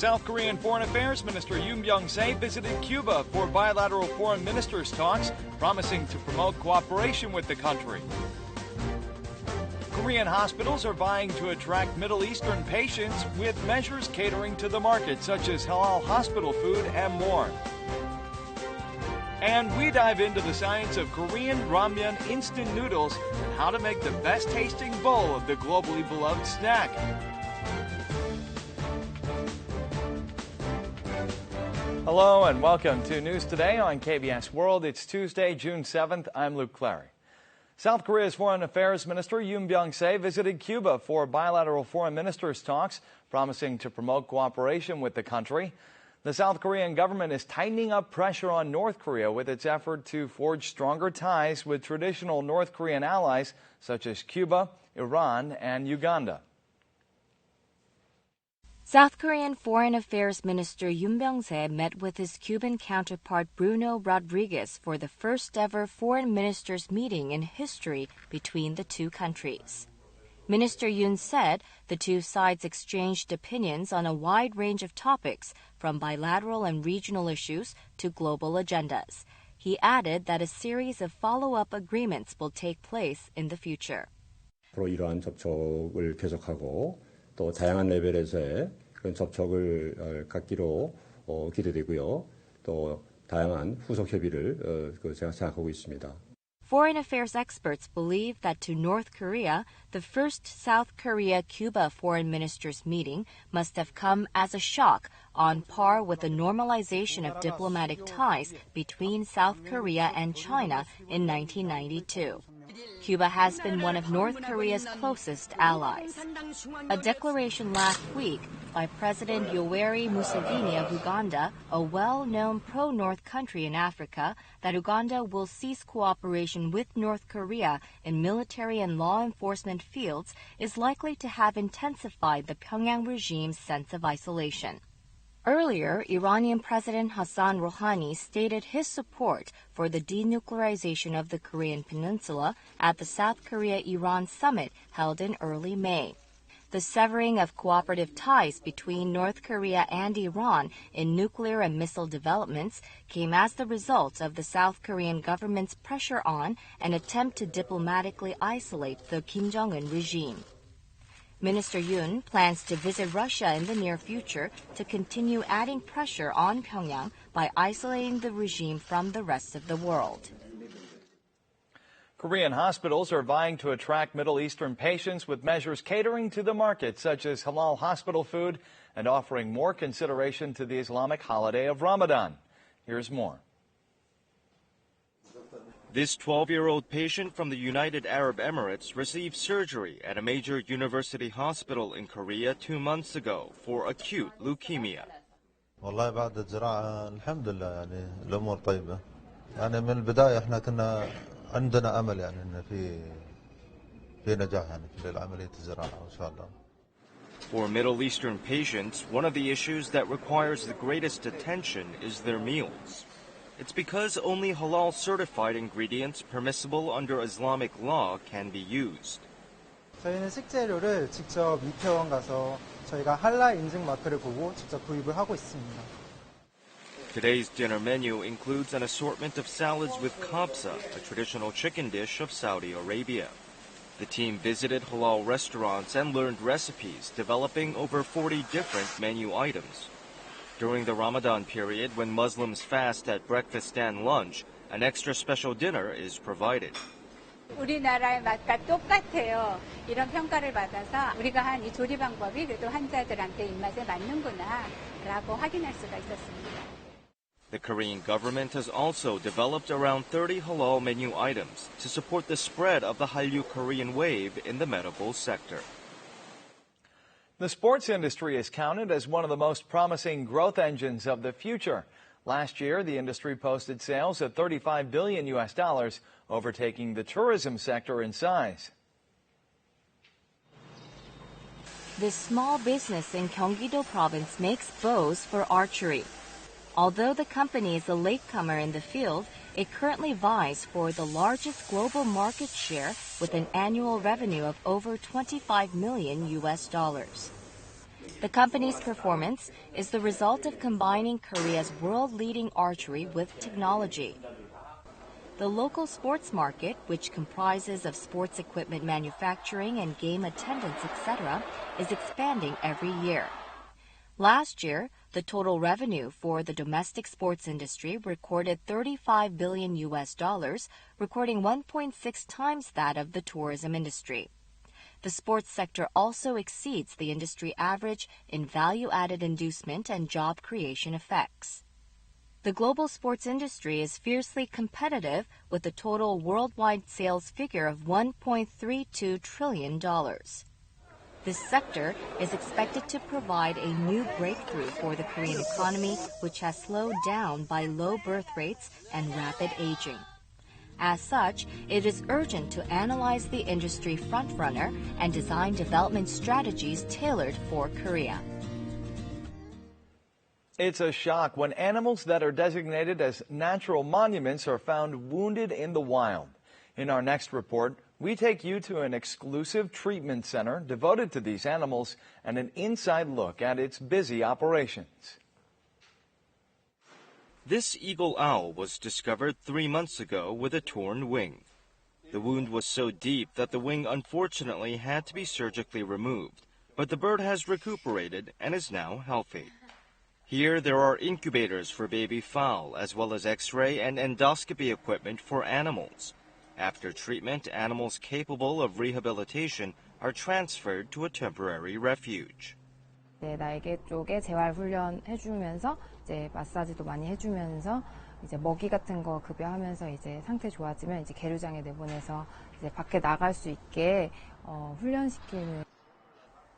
South Korean Foreign Affairs Minister Byung-se visited Cuba for bilateral foreign ministers' talks, promising to promote cooperation with the country. Korean hospitals are vying to attract Middle Eastern patients with measures catering to the market, such as halal hospital food and more. And we dive into the science of Korean ramyeon instant noodles and how to make the best tasting bowl of the globally beloved snack. Hello and welcome to News Today on KBS World. It's Tuesday, June 7th. I'm Luke Clary. South Korea's Foreign Affairs Minister Byung-se visited Cuba for bilateral foreign ministers' talks, promising to promote cooperation with the country. The South Korean government is tightening up pressure on North Korea with its effort to forge stronger ties with traditional North Korean allies such as Cuba, Iran, and Uganda. South Korean Foreign Affairs Minister Byung-se met with his Cuban counterpart Bruno Rodriguez for the first-ever foreign ministers' meeting in history between the two countries. Minister Yoon said the two sides exchanged opinions on a wide range of topics, from bilateral and regional issues to global agendas. He added that a series of follow-up agreements will take place in the future. 앞으로 이러한 접촉을 계속하고 또 다양한 레벨에서의 그런 접촉을 갖기로 기대되고요. 또 다양한 후속 협의를 제가 생각하고 있습니다. Foreign affairs experts believe that to North Korea, the first South Korea-Cuba foreign ministers meeting must have come as a shock, on par with the normalization of diplomatic ties between South Korea and China in 1992. Cuba has been one of North Korea's closest allies. A declaration last week by President Yoweri Museveni of Uganda, a well-known pro-North country in Africa, that Uganda will cease cooperation with North Korea in military and law enforcement fields is likely to have intensified the Pyongyang regime's sense of isolation. Earlier, Iranian President Hassan Rouhani stated his support for the denuclearization of the Korean peninsula at the South Korea-Iran summit held in early May. The severing of cooperative ties between North Korea and Iran in nuclear and missile developments came as the result of the South Korean government's pressure on and attempt to diplomatically isolate the Kim Jong-un regime. Minister Yoon plans to visit Russia in the near future to continue adding pressure on Pyongyang by isolating the regime from the rest of the world. Korean hospitals are vying to attract Middle Eastern patients with measures catering to the market, such as halal hospital food, and offering more consideration to the Islamic holiday of Ramadan. Here's more. This 12-year-old patient from the United Arab Emirates received surgery at a major university hospital in Korea 2 months ago for acute leukemia. والله بعد الزراعة الحمد لله يعني الأمور طيبة. يعني من البداية احنا كنا عندنا أمل يعني إن في نجاح يعني في عملية الزراعة إن شاء الله. For Middle Eastern patients, one of the issues that requires the greatest attention is their meals. It's because only halal-certified ingredients permissible under Islamic law can be used. 저희는 식재료를 직접 이태원 가서 저희가 할랄 인증 마크를 보고 직접 구입을 하고 있습니다. Today's dinner menu includes an assortment of salads with kabsa, a traditional chicken dish of Saudi Arabia. The team visited halal restaurants and learned recipes, developing over 40 different menu items. During the Ramadan period, when Muslims fast at breakfast and lunch, an extra special dinner is provided. 우리나라의 맛과 똑같아요. 이런 평가를 받아서 우리가 한 이 조리 방법이 그래도 환자들한테 입맛에 맞는구나라고 확인할 수가 있었습니다. The Korean government has also developed around 30 halal menu items to support the spread of the Hallyu Korean wave in the medical sector. The sports industry is counted as one of the most promising growth engines of the future. Last year, the industry posted sales of $35 billion, overtaking the tourism sector in size. This small business in Gyeonggi-do province makes bows for archery. Although the company is a latecomer in the field, it currently vies for the largest global market share with an annual revenue of over $25 million. The company's performance is the result of combining Korea's world-leading archery with technology. The local sports market, which comprises of sports equipment manufacturing and game attendance, etc., is expanding every year. Last year, the total revenue for the domestic sports industry recorded $35 billion, recording 1.6 times that of the tourism industry. The sports sector also exceeds the industry average in value-added inducement and job creation effects. The global sports industry is fiercely competitive with a total worldwide sales figure of $1.32 trillion. This sector is expected to provide a new breakthrough for the Korean economy, which has slowed down by low birth rates and rapid aging. As such, it is urgent to analyze the industry frontrunner and design development strategies tailored for Korea. It's a shock when animals that are designated as natural monuments are found wounded in the wild. In our next report, we take you to an exclusive treatment center devoted to these animals and an inside look at its busy operations. This eagle owl was discovered 3 months ago with a torn wing. The wound was so deep that the wing unfortunately had to be surgically removed, but the bird has recuperated and is now healthy. Here there are incubators for baby fowl, as well as X-ray and endoscopy equipment for animals. After treatment, animals capable of rehabilitation are transferred to a temporary refuge. 날개 쪽에 재활 훈련 해주면서 이제 마사지도 많이 해주면서 이제 먹이 같은 거 급여하면서 이제 상태 좋아지면 이제 계류장에 내보내서 이제 밖에 나갈 수 있게 훈련시키는.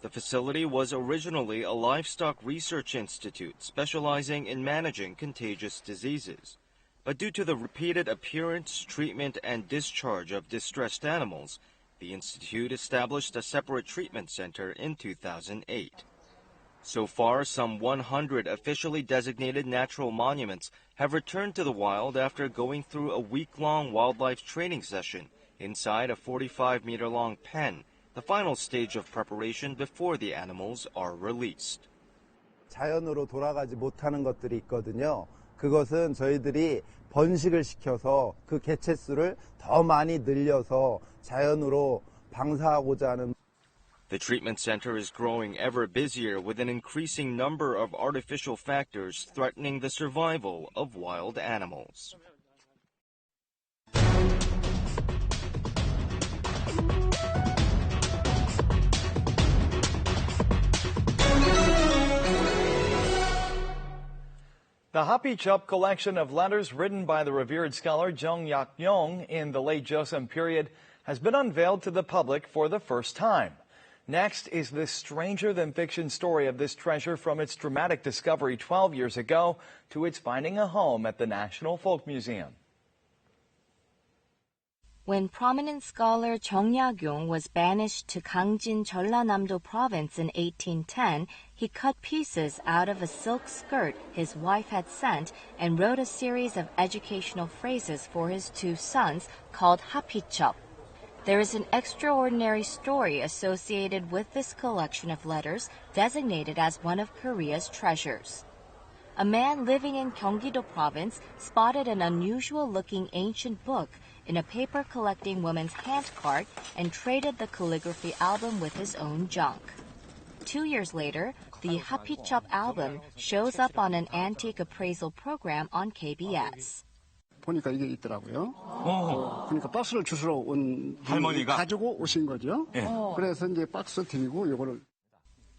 The facility was originally a livestock research institute specializing in managing contagious diseases. But due to the repeated appearance, treatment, and discharge of distressed animals, the institute established a separate treatment center in 2008. So far, some 100 officially designated natural monuments have returned to the wild after going through a week-long wildlife training session inside a 45-meter-long pen, the final stage of preparation before the animals are released. 자연으로 돌아가지 못하는 것들이 있거든요. 그것은 저희들이 번식을 시켜서 그 개체수를 더 많이 늘려서 자연으로 방사하고자 하는. The treatment center is growing ever busier with an increasing number of artificial factors threatening the survival of wild animals. The Hapichup collection of letters written by the revered scholar Jung Yak-yong in the late Joseon period has been unveiled to the public for the first time. Next is this stranger-than-fiction story of this treasure from its dramatic discovery 12 years ago to its finding a home at the National Folk Museum. When prominent scholar Jung Yak-yong was banished to Gangjin Jeollanam-do province in 1810, he cut pieces out of a silk skirt his wife had sent and wrote a series of educational phrases for his two sons called Hapichup. There is an extraordinary story associated with this collection of letters designated as one of Korea's treasures. A man living in Gyeonggi-do province spotted an unusual-looking ancient book in a paper-collecting woman's handcart and traded the calligraphy album with his own junk. 2 years later, the Hapichup album shows up on an antique appraisal program on KBS. 보니까 이게 있더라고요. 그러니까 박스를 주스러 온 할머니가 가지고 오신 거죠. 그래서 이제 박스 드리고 이거를.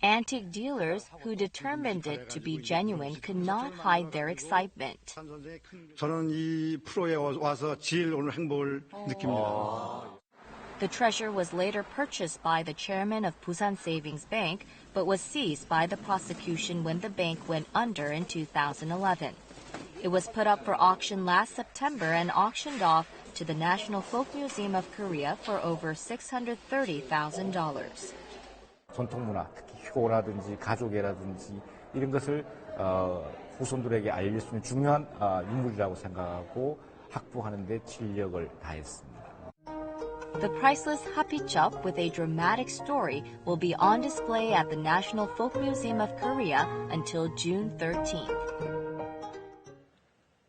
Antique dealers who determined it to be genuine could not hide their excitement. 저는 이 프로에 와서 제일 오늘 행복을 느낍니다. The treasure was later purchased by the chairman of Busan Savings Bank, but was seized by the prosecution when the bank went under in 2011. It was put up for auction last September and auctioned off to the National Folk Museum of Korea for over $630,000. 전통문화, 특히 효라든지 가족애라든지 이런 것을 후손들에게 알릴 수 있는 중요한 유물이라고 생각하고 확보하는 데 진력을 다했습니다. The priceless hapichop with a dramatic story will be on display at the National Folk Museum of Korea until June 13th.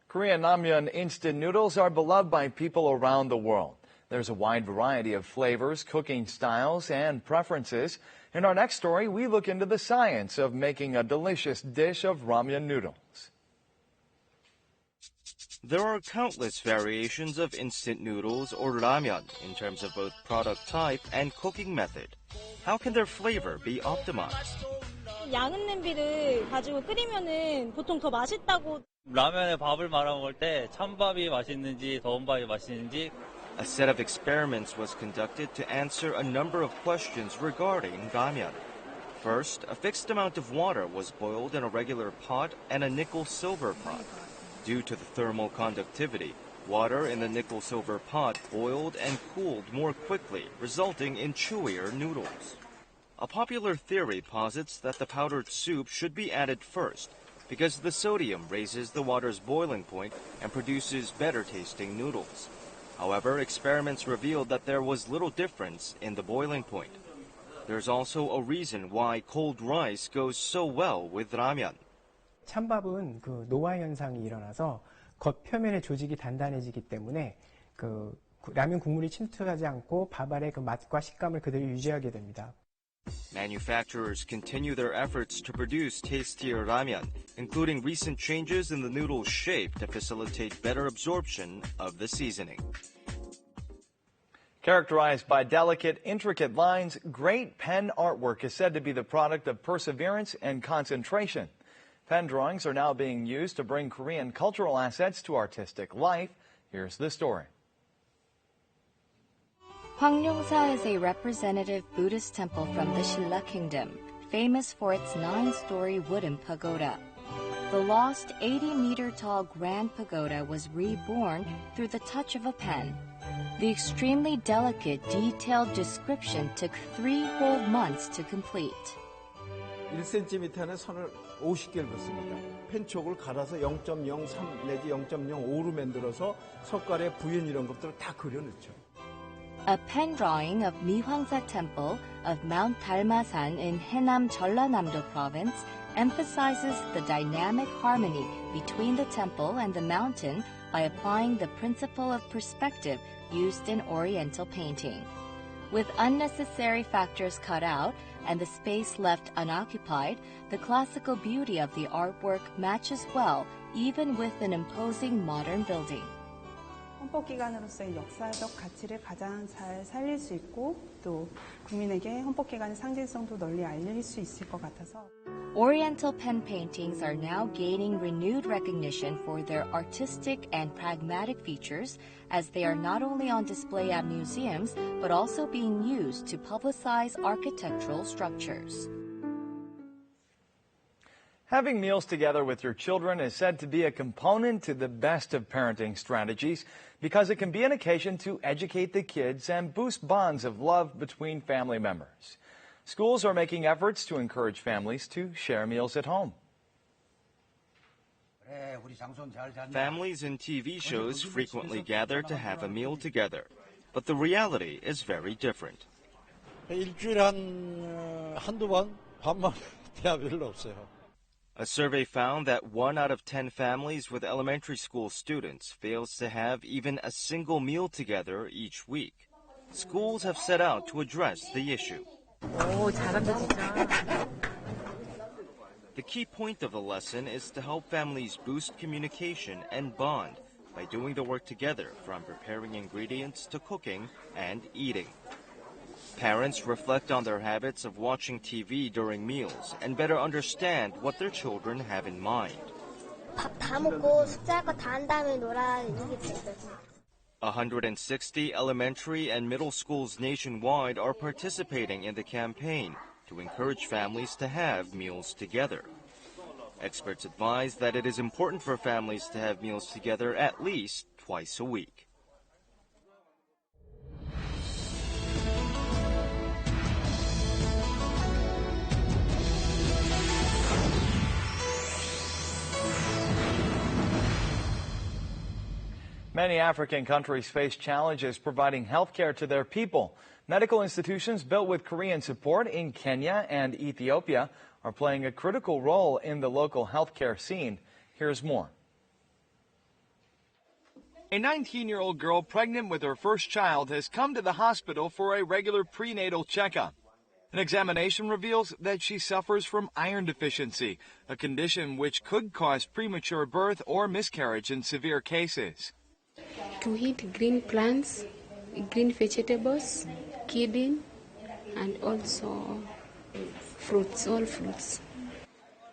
Korean ramyeon instant noodles are beloved by people around the world. There's a wide variety of flavors, cooking styles, and preferences. In our next story, we look into the science of making a delicious dish of ramyeon noodles. There are countless variations of instant noodles or ramyeon in terms of both product type and cooking method. How can their flavor be optimized? 양은 냄비를 가지고 끓이면은 보통 더 맛있다고. 라면에 밥을 말아 먹을 때 찬밥이 맛있는지 더운 밥이 맛있는지. A set of experiments was conducted to answer a number of questions regarding ramyeon. First, a fixed amount of water was boiled in a regular pot and a nickel-silver pot. Due to the thermal conductivity, water in the nickel-silver pot boiled and cooled more quickly, resulting in chewier noodles. A popular theory posits that the powdered soup should be added first, because the sodium raises the water's boiling point and produces better-tasting noodles. However, experiments revealed that there was little difference in the boiling point. There's also a reason why cold rice goes so well with ramyeon. 찬밥은 그 노화 현상이 일어나서 겉표면의 조직이 단단해지기 때문에 그 라면 국물이 침투하지 않고 밥 안의 그 맛과 식감을 그대로 유지하게 됩니다. Manufacturers continue their efforts to produce tastier ramyeon, including recent changes in the noodle's shape to facilitate better absorption of the seasoning. Characterized by delicate, intricate lines, great pen artwork is said to be the product of perseverance and concentration. Pen drawings are now being used to bring Korean cultural assets to artistic life. Here's the story. Byungse is a representative Buddhist temple from the Shilla Kingdom, famous for its 9-story wooden pagoda. The lost 80-meter-tall Grand Pagoda was reborn through the touch of a pen. The extremely delicate, detailed description took 3 whole months to complete. 1cm는 선을 50개를 긋습니다. 펜촉을 갈아서 0.03 내지 0.05로 만들어서 석가래 부연 이런 것들을 다 그려놓죠. A pen drawing of Mihwangsa Temple of Mount Dalmasan in Haenam Jeollanam-do Province emphasizes the dynamic harmony between the temple and the mountain by applying the principle of perspective used in Oriental painting. With unnecessary factors cut out and the space left unoccupied, the classical beauty of the artwork matches well even with an imposing modern building. 헌법기관으로서의 역사적 가치를 가장 잘 살릴 수 있고 또 국민에게 헌법기관의 상징성도 널리 알릴 수 있을 것 같아서 Oriental pen paintings are now gaining renewed recognition for their artistic and pragmatic features as they are not only on display at museums but also being used to publicize architectural structures. Having meals together with your children is said to be a component to the best of parenting strategies because it can be an occasion to educate the kids and boost bonds of love between family members. Schools are making efforts to encourage families to share meals at home. Families in TV shows frequently gather to have a meal together, but the reality is very different. 일주일에 한두 번 밥만 대화 별로 없어요. A survey found that 1 out of 10 families with elementary school students fails to have even a single meal together each week. Schools have set out to address the issue. 오, 잘한다 진짜. The key point of the lesson is to help families boost communication and bond by doing the work together from preparing ingredients to cooking and eating. Parents reflect on their habits of watching TV during meals and better understand what their children have in mind. 밥 다 먹고 숙제할 거 다 한 다음에 놀아 이게 됐어요. 160 elementary and middle schools nationwide are participating in the campaign to encourage families to have meals together. Experts advise that it is important for families to have meals together at least twice a week. Many African countries face challenges providing health care to their people. Medical institutions built with Korean support in Kenya and Ethiopia are playing a critical role in the local healthcare scene. Here's more. A 19-year-old girl pregnant with her first child has come to the hospital for a regular prenatal checkup. An examination reveals that she suffers from iron deficiency, a condition which could cause premature birth or miscarriage in severe cases. To eat green plants, green vegetables, kidney, and also fruits, all fruits.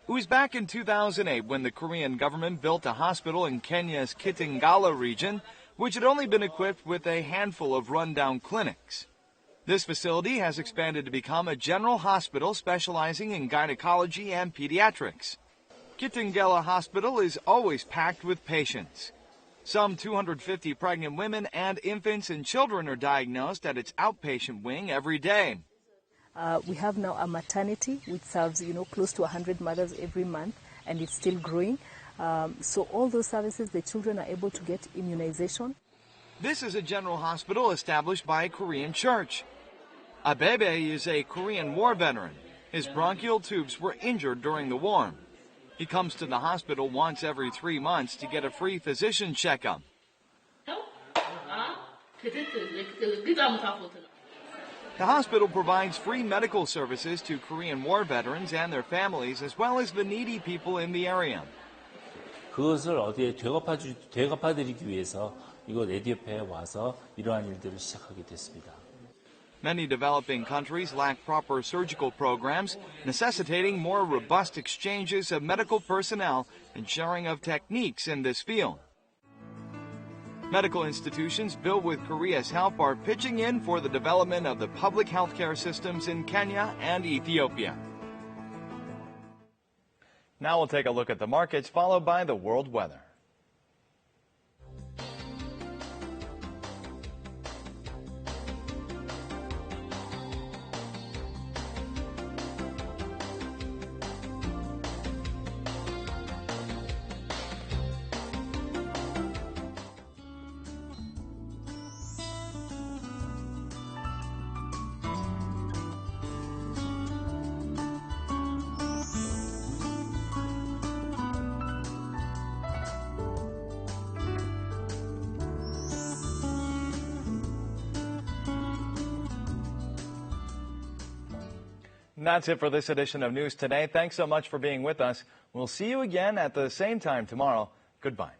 It was back in 2008 when the Korean government built a hospital in Kenya's Kitengela region, which had only been equipped with a handful of rundown clinics. This facility has expanded to become a general hospital specializing in gynecology and pediatrics. Kitengela Hospital is always packed with patients. Some 250 pregnant women and infants and children are diagnosed at its outpatient wing every day. We have now a maternity which serves, close to 100 mothers every month, and it's still growing. So all those services, the children are able to get immunization. This is a general hospital established by a Korean church. Abebe is a Korean war veteran. His bronchial tubes were injured during the war. He comes to the hospital once every 3 months to get a free physician checkup. The hospital provides free medical services to Korean war veterans and their families, as well as the needy people in the area. 그것을 어디에 되갚아드리기 위해서 이곳 에디오피아에 와서 이러한 일들을 시작하게 됐습니다. Many developing countries lack proper surgical programs, necessitating more robust exchanges of medical personnel and sharing of techniques in this field. Medical institutions built with Korea's help are pitching in for the development of the public healthcare systems in Kenya and Ethiopia. Now we'll take a look at the markets, followed by the world weather. And that's it for this edition of News Today. Thanks so much for being with us. We'll see you again at the same time tomorrow. Goodbye.